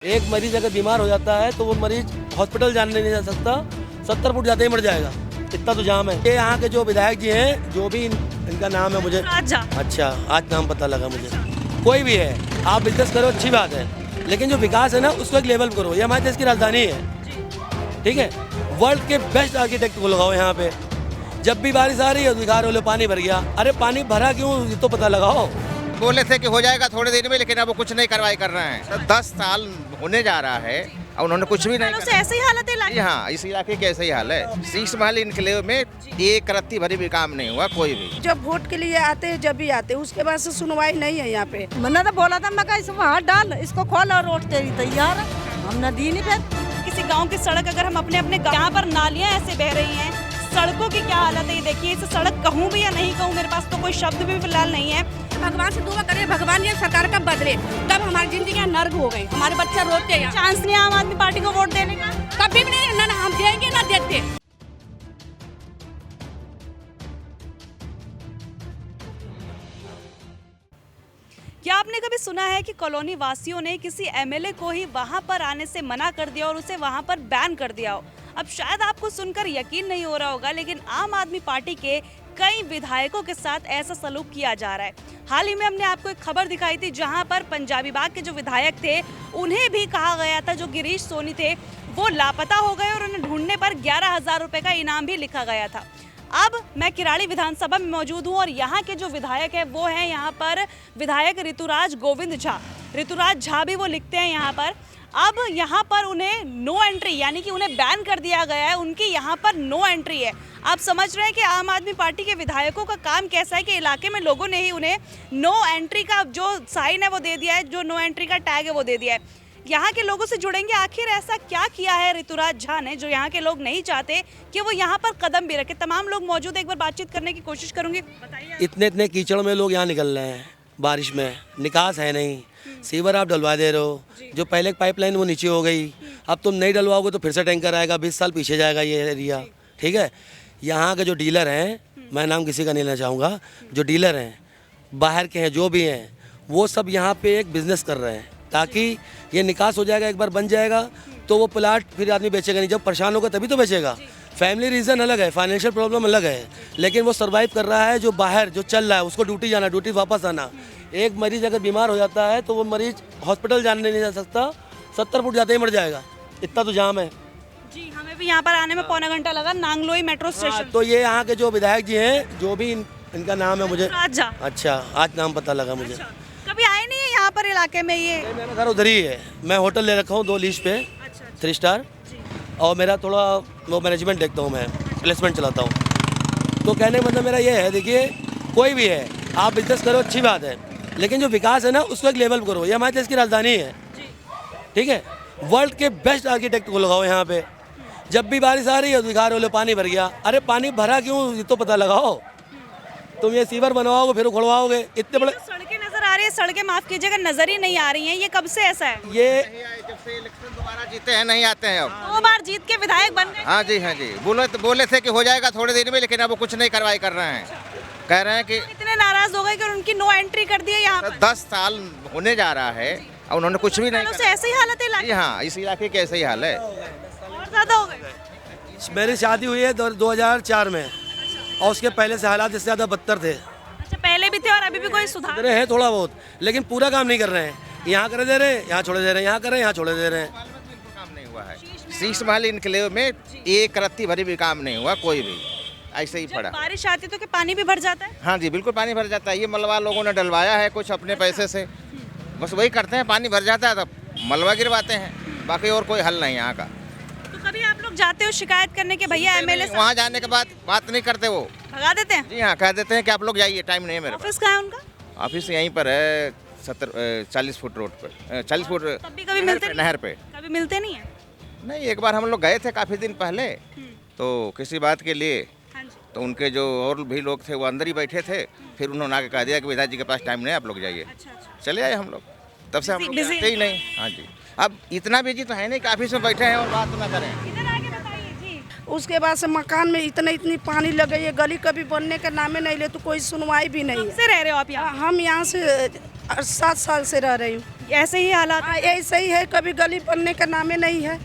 एक मरीज अगर बीमार हो जाता है तो वो मरीज हॉस्पिटल जाने नहीं जा सकता, 70 फुट जाते ही मर जाएगा, इतना तो जाम है। ये यहाँ के जो विधायक जी हैं, जो भी इनका नाम है मुझे अच्छा आज नाम पता लगा मुझे। कोई भी है, आप बिजनेस करो अच्छी बात है, लेकिन जो विकास है ना उसको एक लेवल करो। ये हमारे देश की राजधानी है, ठीक है। वर्ल्ड के बेस्ट आर्किटेक्ट को लगाओ यहाँ पे। जब भी बारिश आ रही है दिखा रहे हो पानी भर गया, अरे पानी भरा क्यों ये तो पता लगाओ। बोले थे कि हो जाएगा थोड़े दिन में, लेकिन अब वो कुछ नहीं कार्रवाई कर रहे हैं। 10 साल होने जा रहा है और उन्होंने कुछ भी नहीं करा। ऐसी हालत है हाँ, इस इलाके की ऐसा ही हाल है। 6 महल इनक्लेव में एक रत्ती भरी भी काम नहीं हुआ कोई भी। जब वोट के लिए आते हैं, जब भी आते हैं, उसके बाद से सुनवाई नहीं है यहाँ पे। मैंने तो बोला था, मैं कहा इसमें हाथ डाल, इसको खोल और रोड तेरी तैयार है। हमने दी नहीं फिर। किसी गांव की सड़क अगर हम अपने यहाँ पर नालियाँ ऐसे बह रही हैं, सड़कों की क्या हालत है ये देखिए। इस सड़क कहूँ भी या नहीं कहूँ, मेरे पास तो कोई शब्द भी फिलहाल नहीं है। भगवान से दुआ करें, भगवान ये सरकार कब बदले, तब हमारी जिंदगी नर्क हो गई। हमारे बच्चे रोते हैं। चांस नहीं आम आदमी पार्टी को वोट देने का, कभी भी नहीं, ना हम देंगे ना देते। क्या आपने कभी सुना है कि कॉलोनी वासियों ने किसी एमएलए को ही वहां पर आने से मना कर दिया और उसे वहां पर बैन कर दिया हो? अब शायद आपको सुनकर यकीन नहीं हो रहा होगा, लेकिन आम आदमी पार्टी के कई विधायकों के साथ ऐसा सलूक किया जा रहा है। हाल ही में हमने आपको एक खबर दिखाई थी जहां पर पंजाबी बाग के जो विधायक थे उन्हें भी कहा गया था, जो गिरीश सोनी थे वो लापता हो गए और उन्हें ढूंढने पर 11,000 रुपए का इनाम भी लिखा गया था। अब मैं किराड़ी विधानसभा में मौजूद हूं और यहाँ के जो विधायक है वो हैं यहाँ पर विधायक ऋतुराज गोविंद झा। ऋतुराज झा भी वो लिखते हैं यहाँ पर। अब यहाँ पर उन्हें नो एंट्री, यानी कि उन्हें बैन कर दिया गया है, उनकी यहाँ पर नो एंट्री है। आप समझ रहे हैं कि आम आदमी पार्टी के विधायकों का काम कैसा है कि इलाके में लोगों ने ही उन्हें नो एंट्री का जो साइन है वो दे दिया है, जो नो एंट्री का टैग है वो दे दिया है। यहाँ के लोगों से जुड़ेंगे, आखिर ऐसा क्या किया है ऋतुराज झा ने जो यहाँ के लोग नहीं चाहते कि वो यहाँ पर कदम भी रखे। तमाम लोग मौजूद है, एक बार बातचीत करने की कोशिश करूंगी। इतने कीचड़ में लोग यहाँ निकल रहे हैं, बारिश में निकास है नहीं, सीवर आप डलवा दे रहे हो, जो पहले पाइपलाइन वो नीचे हो गई, अब तुम नहीं डलवाओगे तो फिर से टैंकर आएगा, 20 साल पीछे जाएगा ये एरिया, ठीक है। यहाँ के जो डीलर हैं, मैं नाम किसी का नहीं लेना चाहूँगा, जो डीलर हैं बाहर के हैं जो भी हैं, वो सब यहाँ पे एक बिजनेस कर रहे हैं ताकि ये निकास हो जाएगा, एक बार बन जाएगा तो वो प्लाट फिर आदमी बेचेगा नहीं। जब परेशान होगा तभी तो बेचेगा। फैमिली रीज़न अलग है, फाइनेंशियल प्रॉब्लम अलग है, लेकिन वो सर्वाइव कर रहा है। जो बाहर जो चल रहा है उसको ड्यूटी जाना, ड्यूटी वापस आना। एक मरीज अगर बीमार हो जाता है तो वो मरीज हॉस्पिटल जाने नहीं जा सकता, 70 फुट जाते ही मर जाएगा, इतना तो जाम है जी। हमें भी यहाँ पर आने में पौना घंटा लगा, नांगलोई मेट्रो स्टेशन। तो ये यहाँ के जो विधायक जी हैं, जो भी इनका नाम है मुझे अच्छा आज नाम पता लगा मुझे। कभी आए नहीं है यहाँ पर इलाके में? ये मेरा घर उधर ही है, मैं होटल ले रखा हूँ 2 लीज पे, 3 स्टार, और मेरा थोड़ा वो मैनेजमेंट देखता हूँ, मैं प्लेसमेंट चलाता हूँ। तो कहने का मतलब मेरा ये है, देखिए कोई भी है, आप बिजनेस करो अच्छी बात है, लेकिन जो विकास है ना उसको एक लेवल करो। ये हमारे देश की राजधानी है, ठीक है। वर्ल्ड के बेस्ट आर्किटेक्ट को लगाओ यहाँ पे। जब भी बारिश आ रही है दिखा रहे हो पानी भर गया, अरे पानी भरा क्यों ये तो पता लगाओ। तुम ये सीवर बनवाओगे फिर उखड़वाओगे, इतने बड़े सड़कें नजर आ रही है, सड़कें माफ कीजिएगा नजर ही नहीं आ रही हैं। ये कब से ऐसा है? ये जब से इलेक्शन दोबारा जीते हैं नहीं आते हैं। अब 2 बार जीत के विधायक बन गए। हाँ जी, हाँ जी। बोले थे कि हो जाएगा थोड़े दिन में, लेकिन अब वो कुछ नहीं कार्रवाई कर रहे हैं। कह रहे हैं कि इतने नाराज हो गए कि उनकी नो एंट्री कर दी है यहाँ पर। 10 साल होने जा रहा है और उन्होंने कुछ भी नहीं से ऐसी हालत है। हाँ, इस इलाके की ऐसा ही हाल है। और ज्यादा हो गए। मेरी शादी हुई है 2004 में, और उसके पहले से हालात इससे ज़्यादा बदतर थे। अच्छा, पहले भी थे और अभी भी कोई सुधार है थोड़ा बहुत, लेकिन पूरा काम नहीं कर रहे हैं। यहाँ करे दे रहे हैं, यहाँ छोड़े दे रहे हैं, यहाँ कर रहे हैं, यहाँ छोड़े दे रहे हैं। काम नहीं हुआ है। 6 महल इनक्लेव में एक रत्ती भरी भी काम नहीं हुआ कोई भी, ऐसे ही पड़ा। बारिश आती तो क्या पानी भी भर जाता है? हाँ जी, बिल्कुल पानी भर जाता है। ये मलबा लोगों ने डलवाया है कुछ अपने पैसे से, बस वही करते हैं। पानी भर जाता है तब मलबा गिरवाते हैं, बाकी और कोई हल नहीं यहाँ का। तो कभी आप लोग जाते हो शिकायत करने के भैया एमएलए वहाँ जाने के बाद बात नहीं करते, वो भगा देते हैं? जी हाँ, कह देते हैं कि आप लोग जाइए, टाइम नहीं है मेरे पास। ऑफिस कहाँ है उनका? ऑफिस यहीं पर है, 40 फुट रोड पर, 40 फुट तब भी कभी मिलते नहर पे। कभी मिलते नहीं है? नहीं, एक बार हम लोग गए थे काफ़ी दिन पहले, तो किसी बात के लिए, हाँ जी। तो उनके जो और भी लोग थे वो अंदर ही बैठे थे। फिर उन्होंने आके कह दिया कि विधायक जी के पास टाइम नहीं है, आप लोग जाइए। अच्छा। चले आए हम लोग, तब से हम लोग Busy- जाते ही नहीं। हाँ जी, अब इतना बिजी तो है नहीं कि ऑफिस में बैठे हैं और बात ना करें। इधर आके बताइए जी। उसके बाद से मकान में इतनी पानी लग गई है, गली कभी बनने का नामे नहीं ले, तो कोई सुनवाई भी नहीं कब है। से रह रहे हो आप यहाँ? हम यहाँ से 7 साल से रह रही हूँ। ऐसे ही हालात हाँ, ऐसे ही है, कभी गली बनने का नामे नहीं है।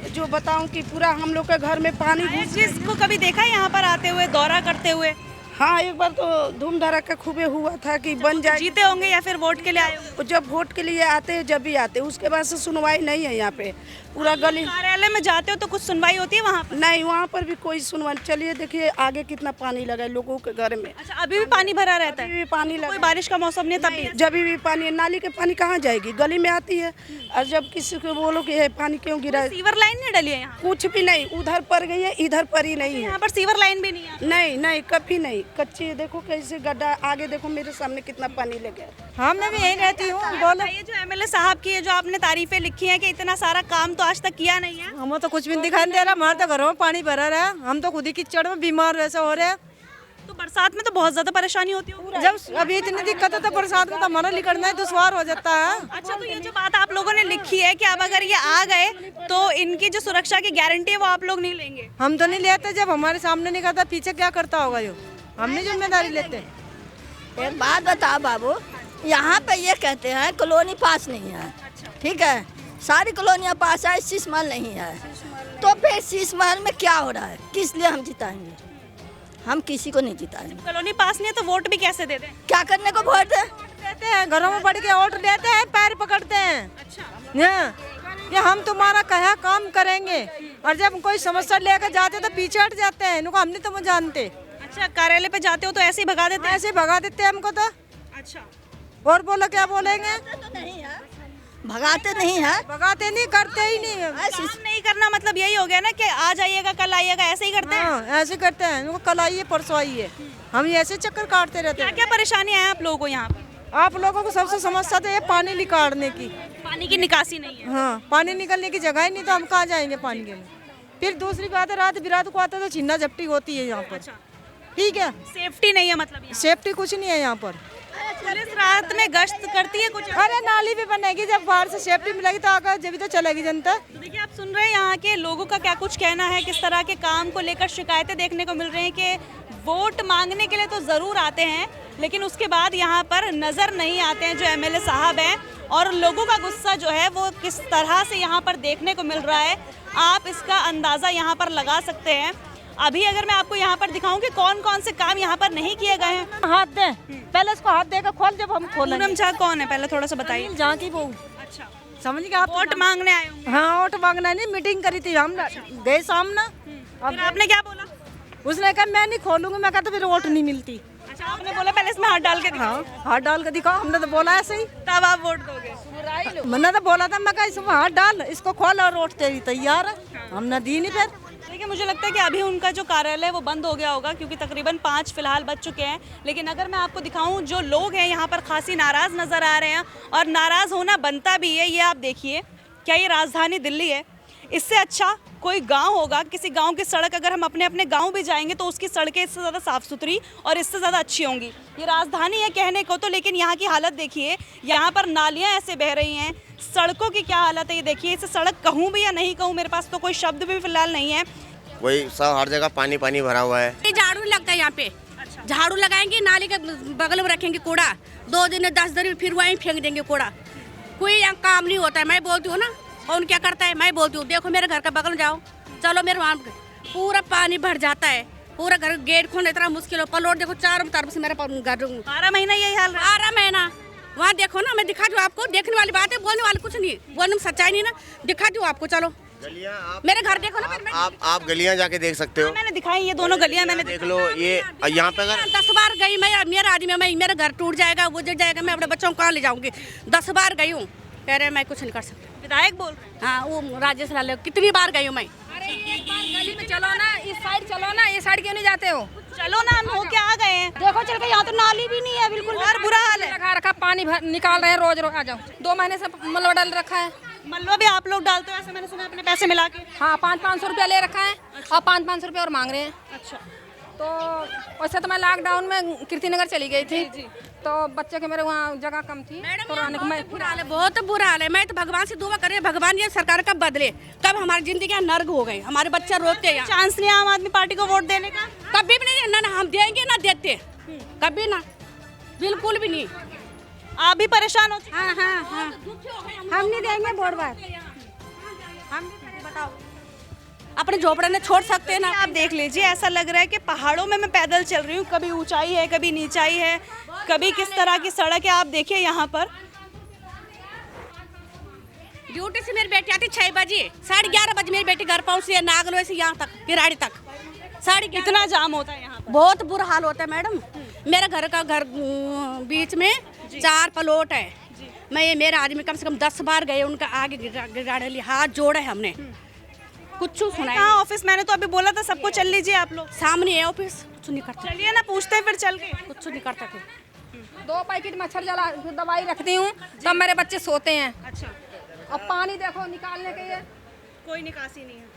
जो बताऊँ कि पूरा हम लोग के घर में पानी घुस गया। जिसको कभी देखा है यहाँ पर आते हुए, दौरा करते हुए? हाँ, एक बार तो धूम धड़ाका खूबे हुआ था कि बन जाए। जीते होंगे या फिर वोट के लिए आए होंगे? जब वोट के लिए आते हैं, जब भी आते हैं, उसके बाद से सुनवाई नहीं है यहाँ पे। पूरा गली कार्यालय में जाते हो तो कुछ सुनवाई होती है वहाँ पर? नहीं, वहाँ पर भी कोई सुनवाई। चलिए देखिए आगे कितना पानी लगा है लोगों के घर में। अच्छा, अभी भी पानी भरा रहता अभी है? भी पानी कोई लगा बारिश का मौसम नहीं है तब भी? जब भी पानी है, नाली के पानी कहाँ जाएगी, गली में आती है। और जब किसी को बोलो कि ये पानी क्यों गिरा है, सीवर लाइन नहीं डली है यहाँ? कुछ भी नहीं, उधर पर गई है, इधर पर ही नहीं है। यहाँ पर सीवर लाइन भी नहीं है? नहीं नहीं, कभी नहीं, कच्ची है। देखो कैसे गड्ढा, आगे देखो मेरे सामने कितना पानी लगे। हाँ, मैं भी यहीं रहती हूँ। बोलो। ये जो एमएलए साहब की है, जो आपने तारीफें लिखी हैं कि इतना सारा काम तो आज तक किया नहीं है। हमें तो कुछ भी नहीं दिखाई नहीं दे रहा। हमारे तो घरों में पानी भरा रहा है। हम तो खुद ही कीचड़ में बीमार वैसे हो रहे हैं। तो बरसात में तो बहुत ज्यादा परेशानी होती होगी। जब अभी इतनी दिक्कत है तो बरसात में तो हमारा निकलना ही दुश्वार हो जाता है। अच्छा, तो ये जो बात आप लोगों ने लिखी है कि अब अगर ये आ गए तो इनकी जो सुरक्षा की गारंटी है वो आप लोग नहीं लेंगे? हम तो नहीं लेते। जब हमारे सामने नहीं करता, पीछे क्या करता होगा यो? हम नहीं जिम्मेदारी लेते। एक बात बताओ बाबू, यहाँ पे ये कहते हैं कॉलोनी पास नहीं है, ठीक है, सारी कॉलोनियाँ पास है, शीश महल नहीं है। तो फिर शीश महल में क्या हो रहा है, किस लिए हम जिताएंगे? हम किसी को नहीं जिताएंगे। कॉलोनी पास नहीं है तो वोट भी कैसे दे दें? क्या करने को वोट दे? देते हैं, घरों में बढ़ के वोट देते हैं, पैर पकड़ते हैं। अच्छा, ये हम तुम्हारा कहा काम करेंगे, और जब कोई समस्या लेकर जाते तो पीछे हट जाते हैं। इनको हम नहीं तो जानते। अच्छा, कार्यालय पे जाते हो तो ऐसे ही भगा देते हैं? ऐसे भगा देते हैं हमको तो। अच्छा, और बोलो क्या बोलेंगे? तो नहीं है, भगाते नहीं है, भगाते नहीं, करते ही नहीं। काम नहीं करना मतलब यही हो गया ना कि आ जाइएगा, कल आइएगा, ऐसे ही करते हैं? हाँ, ऐसे करते हैं। इनको कल आइए, परसों आइए, हम ऐसे चक्कर काटते रहते क्या हैं। क्या परेशानियां हैं आप लोगों को यहाँ पर? आप लोगों को सबसे समस्या तो ये पानी निकालने की। पानी की निकासी नहीं है? हाँ, पानी निकलने की जगह ही नहीं, तो हम कहाँ जाएंगे पानी के लिए? फिर दूसरी बात है, रात बिरात को आता है तो छिन्ना झपटी होती है यहाँ पर। ठीक है, सेफ्टी नहीं है मतलब यहाँ? सेफ्टी कुछ नहीं है यहाँ पर। पुलिस रात में गश्त करती है कुछ? अरे नाली भी बनेगी, जब बाहर से सेफ्टी मिलेगी तो आकर जब भी तो चलेगी जनता। तो देखिए, आप सुन रहे हैं यहाँ के लोगों का क्या कुछ कहना है, किस तरह के काम को लेकर शिकायतें देखने को मिल रही हैं कि वोट मांगने के लिए तो ज़रूर आते हैं, लेकिन उसके बाद यहाँ पर नज़र नहीं आते हैं जो एमएलए साहब हैं। और लोगों का गुस्सा जो है वो किस तरह से यहाँ पर देखने को मिल रहा है, आप इसका अंदाज़ा यहाँ पर लगा सकते हैं। अभी अगर मैं आपको यहाँ पर दिखाऊं कि कौन कौन से काम यहाँ पर नहीं किए गए हैं। हाथ दे, पहले इसको हाथ देकर खोल, जब हम खोलेंगे। पूनम झा कौन है, पहले थोड़ा सा बताइए। जहाँ की वो, अच्छा, समझ गए आप? वोट मांगने आए होंगे। हाँ, वोट मांगना नहीं, मीटिंग करी थी हम गए सामने। फिर आपने क्या बोला? उसने कहा मैं नहीं खोलूंगी। मैं कहता फिर वोट नहीं मिलती। अच्छा, आपने बोला पहले इसमें हाथ डाल के दिखाओ। हाँ, हाथ डाल के दिखाओ। हमने तो बोला ऐसे ही, तब आप वोट दोगे? मैंने तो बोला था, मैं कहा इसमें हाथ डाल, इसको खोल और वोट तेरी तैयार है। हमने दी नहीं। फिर देखिए, मुझे लगता है कि अभी उनका जो कार्यालय है वो बंद हो गया होगा, क्योंकि तकरीबन 5 फिलहाल बज चुके हैं। लेकिन अगर मैं आपको दिखाऊं, जो लोग हैं यहाँ पर खासी नाराज़ नज़र आ रहे हैं, और नाराज़ होना बनता भी है। ये आप देखिए, क्या ये राजधानी दिल्ली है? इससे अच्छा कोई गांव होगा, किसी गांव की सड़क अगर हम अपने अपने गांव भी जाएंगे तो उसकी सड़कें इससे ज़्यादा साफ़ सुथरी और इससे ज़्यादा अच्छी होंगी। ये राजधानी है कहने को तो, लेकिन यहाँ की हालत देखिए, यहाँ पर नालियाँ ऐसे बह रही हैं, सड़कों की क्या हालत है ये देखिए। इसे सड़क कहूँ भी या नहीं कहूँ, मेरे पास तो कोई शब्द भी फिलहाल नहीं है। वही सब हर जगह पानी पानी भरा हुआ है। झाड़ू लगता है यहाँ पे। झाड़ू लगाएंगे, नाली के बगल में रखेंगे कूड़ा, 2 दिन 10 दिन फिर वहीं फेंक देंगे कूड़ा। कोई यहाँ काम नहीं होता है। मैं बोलती हूँ ना, कौन क्या करता है, मैं बोलती हूँ देखो मेरे घर का बगल में जाओ, चलो मेरे वहाँ पूरा पानी भर जाता है, पूरा घर गेट खोलना इतना मुश्किल हो। पलोट देखो चारों तरफ से मेरा घर 12 महीना यही हाल रहा है। 12 महीना वहाँ देखो ना, मैं दिखा दूँ आपको। देखने वाली बात है, बोलने वाली कुछ नहीं, बोलने में सच्चाई नहीं ना। दिखा दूँ आपको, चलो मेरे घर देखो ना। आप गलियां जाके देख सकते हो। मैंने दिखाई, ये दोनों गलियां मैंने देख लो। ये यहाँ पे अगर 10 बार गई मैं, मेरा आदमी, मैं मेरा घर टूट जाएगा, गुजर जाएगा, मैं अपने बच्चों को कहाँ ले जाऊंगी? 10 बार गई हूँ, कह रहे मैं कुछ नहीं कर सकती। विधायक बोल रहे हैं। हाँ, वो राजेश लाल, कितनी बार गई हूँ मैं। अरे एक बार गली में चलो ना, इस साइड चलो ना, ये साइड क्यों नहीं जाते हो? चलो ना, हम होके आ गए हैं। देखो चल के, यहाँ तो नाली भी नहीं है, बिल्कुल और बुरा हाल है। लगा रखा, पानी निकाल रहे हैं रोज रोज। आ जाओ, 2 महीने से मलबा डाल रखा है। मलबा भी आप लोग डालते हो ऐसे, मैंने सुना, अपने पैसे मिला के? हाँ, 500-500 रुपया ले रखा है, और 500-500 रुपया और मांग रहे हैं। अच्छा, तो वैसे तो मैं लॉकडाउन में कीर्तिनगर चली गई थी, तो बच्चे के मेरे वहाँ जगह कम थी, तो रहने को मैं बुरा हाल है, बहुत बुरा हाल है। मैं तो भगवान से दुआ कर रही हूँ, भगवान ये सरकार कब बदले, कब हमारी जिंदगी नर्क हो गई, हमारे बच्चे रोते हैं। चांस नहीं आम आदमी पार्टी को वोट देने का? कभी भी नहीं, ना हम देंगे ना देते, कभी ना, बिल्कुल भी नहीं। आप भी परेशान हो? हाँ हाँ हाँ, हम नहीं देंगे वोट बार, हम बताओ अपने झोपड़े में छोड़ सकते हैं ना। आप देख लीजिए, ऐसा लग रहा है कि पहाड़ों में मैं पैदल चल रही हूँ, कभी ऊंचाई है कभी नीचाई है, कभी किस तरह की सड़क है। आप देखिए यहाँ पर ड्यूटी से मेरी बेटी आती 6 बजे, 11:30 बजे मेरी बेटी घर पहुँचती है, नागलोई से यहाँ तक किराड़ी तक। कितना जाम होता है यहाँ पर? बहुत बुरा हाल होता है मैडम। मेरे घर बीच में 4 प्लॉट है। मैं मेरे आदमी कम से कम 10 बार गए, उनका आगे गिराने लिए हाथ जोड़े हमने, कुछ सुना है। कहाँ ऑफिस? मैंने तो अभी बोला था सबको चल लीजिए आप लोग। सामने है ऑफिस, कुछ नहीं करता। चलिए ना, पूछते हैं फिर चल के। कुछ नहीं करता कोई। 2 पैकेट मच्छर जला दवाई रखती हूँ तब मेरे बच्चे सोते हैं। अच्छा, और पानी देखो निकालने के लिए कोई निकासी नहीं है।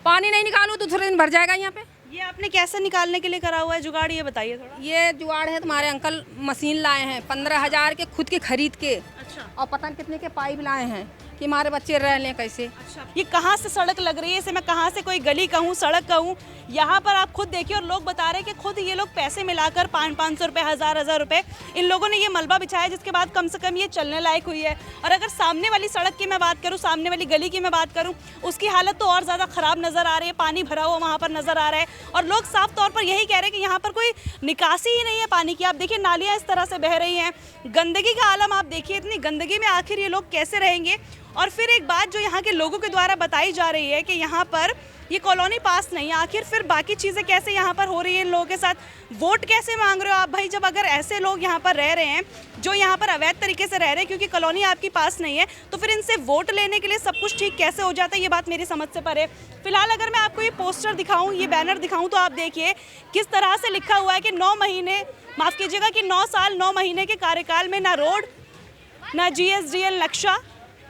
पानी नहीं निकालूँ तो दूसरे दिन भर जाएगा यहाँ पे। ये आपने कैसे निकालने के लिए करा हुआ है जुगाड़, ये बताइए थोड़ा। ये जुगाड़ है, तुम्हारे अंकल मशीन लाए हैं 15,000 के खुद के खरीद के, अच्छा और पता नहीं कितने के पाइप लाए हैं कि हमारे बच्चे रह लें कैसे। अच्छा, ये कहाँ से सड़क लग रही है? इसे मैं कहाँ से कोई गली कहूँ, सड़क कहूँ? यहाँ पर आप खुद देखिए, और लोग बता रहे हैं कि खुद ये लोग पैसे मिलाकर 500-500 रुपये, 1000-1000 रुपये इन लोगों ने ये मलबा बिछाया, जिसके बाद कम से कम ये चलने लायक हुई है। और अगर सामने वाली सड़क की मैं बात करूँ, सामने वाली गली की मैं बात करूँ, उसकी हालत तो और ज़्यादा ख़राब नज़र आ रही है। पानी भरा हुआ वहाँ पर नज़र आ रहा है, और लोग साफ तौर पर यही कह रहे हैं कि यहाँ पर कोई निकासी ही नहीं है पानी की। आप देखिए, नालियाँ इस तरह से बह रही हैं, गंदगी का आलम आप देखिए। इतनी गंदगी में आखिर ये लोग कैसे रहेंगे? और फिर एक बात जो यहाँ के लोगों के द्वारा बताई जा रही है कि यहाँ पर ये कॉलोनी पास नहीं है। आखिर फिर बाकी चीज़ें कैसे यहाँ पर हो रही है इन लोगों के साथ? वोट कैसे मांग रहे हो आप भाई, जब अगर ऐसे लोग यहाँ पर रह रहे हैं जो यहाँ पर अवैध तरीके से रह रहे हैं, क्योंकि कॉलोनी आपकी पास नहीं है, तो फिर इनसे वोट लेने के लिए सब कुछ ठीक कैसे हो जाता है? ये बात मेरी समझ से परे। फिलहाल अगर मैं आपको ये पोस्टर दिखाऊँ, ये बैनर दिखाऊँ, तो आप देखिए किस तरह से लिखा हुआ है कि 9 महीने, माफ़ कीजिएगा, कि 9 साल 9 महीने के कार्यकाल में ना रोड, ना GSDL नक्शा,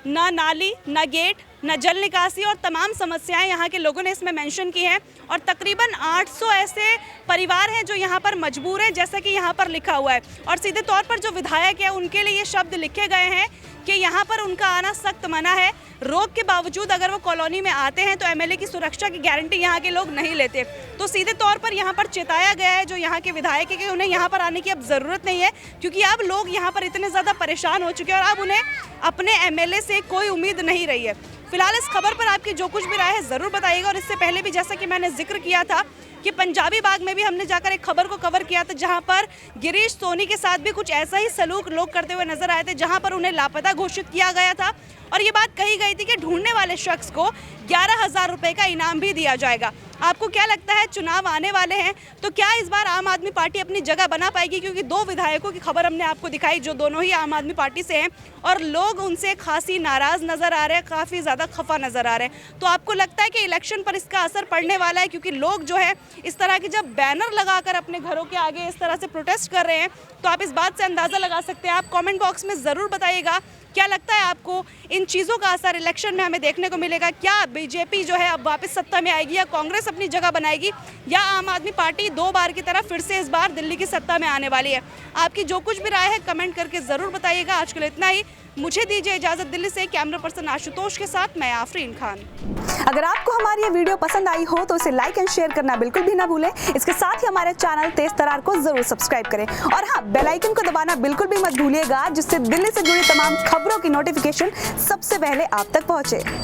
ना नाली, ना गेट, ना जल निकासी, और तमाम समस्याएं यहाँ के लोगों ने इसमें मेंशन की हैं। और तकरीबन 800 ऐसे परिवार हैं जो यहाँ पर मजबूर हैं, जैसा कि यहाँ पर लिखा हुआ है। और सीधे तौर पर जो विधायक है उनके लिए ये शब्द लिखे गए हैं कि यहाँ पर उनका आना सख्त मना है। रोक के बावजूद अगर वो कॉलोनी में आते हैं तो MLA की सुरक्षा की गारंटी यहाँ के लोग नहीं लेते। तो सीधे तौर पर यहाँ पर चेताया गया है जो यहाँ के विधायक है कि उन्हें यहाँ पर आने की अब ज़रूरत नहीं है, क्योंकि अब लोग यहाँ पर इतने ज़्यादा परेशान हो चुके हैं और अब उन्हें अपने MLA से कोई उम्मीद नहीं रही है। फिलहाल इस खबर पर आपकी जो कुछ भी राय है ज़रूर बताइएगा। और इससे पहले भी जैसा कि मैंने जिक्र किया था कि पंजाबी बाग में भी हमने जाकर एक खबर को कवर किया था, जहां पर गिरीश सोनी के साथ भी कुछ ऐसा ही सलूक लोग करते हुए नजर आए थे, जहां पर उन्हें लापता घोषित किया गया था। और ये बात कही गई थी कि ढूंढने वाले शख्स को 11,000 रुपये का इनाम भी दिया जाएगा। आपको क्या लगता है, चुनाव आने वाले हैं तो क्या इस बार आम आदमी पार्टी अपनी जगह बना पाएगी? क्योंकि 2 विधायकों की खबर हमने आपको दिखाई जो दोनों ही आम आदमी पार्टी से हैं, और लोग उनसे खासी नाराज़ नज़र आ रहे हैं, काफ़ी ज़्यादा खफा नज़र आ रहे हैं। तो आपको लगता है कि इलेक्शन पर इसका असर पड़ने वाला है? क्योंकि लोग जो है इस तरह के जब बैनर लगाकर अपने घरों के आगे इस तरह से प्रोटेस्ट कर रहे हैं, तो आप इस बात से अंदाज़ा लगा सकते हैं। आप कमेंट बॉक्स में ज़रूर बताइएगा क्या लगता है आपको, इन चीज़ों का असर इलेक्शन में हमें देखने को मिलेगा? क्या बीजेपी जो है अब वापस सत्ता में आएगी, या कांग्रेस अपनी जगह बनाएगी, या आम आदमी पार्टी 2 बार की तरह फिर से इस बार दिल्ली की सत्ता में आने वाली है? आपकी जो कुछ भी राय है कमेंट करके ज़रूर बताइएगा। आज के लिए इतना ही, मुझे दीजिए इजाज़त। दिल्ली से कैमरा पर्सन आशुतोष के साथ मैं आफरीन खान। अगर आपको हमारी ये वीडियो पसंद आई हो तो इसे लाइक एंड शेयर करना बिल्कुल भी ना भूलें। इसके साथ ही हमारे चैनल तेज तरार को जरूर सब्सक्राइब करें, और हाँ, बेल आइकन को दबाना बिल्कुल भी मत भूलिएगा, जिससे दिल्ली से जुड़ी तमाम खबरों की नोटिफिकेशन सबसे पहले आप तक पहुंचे।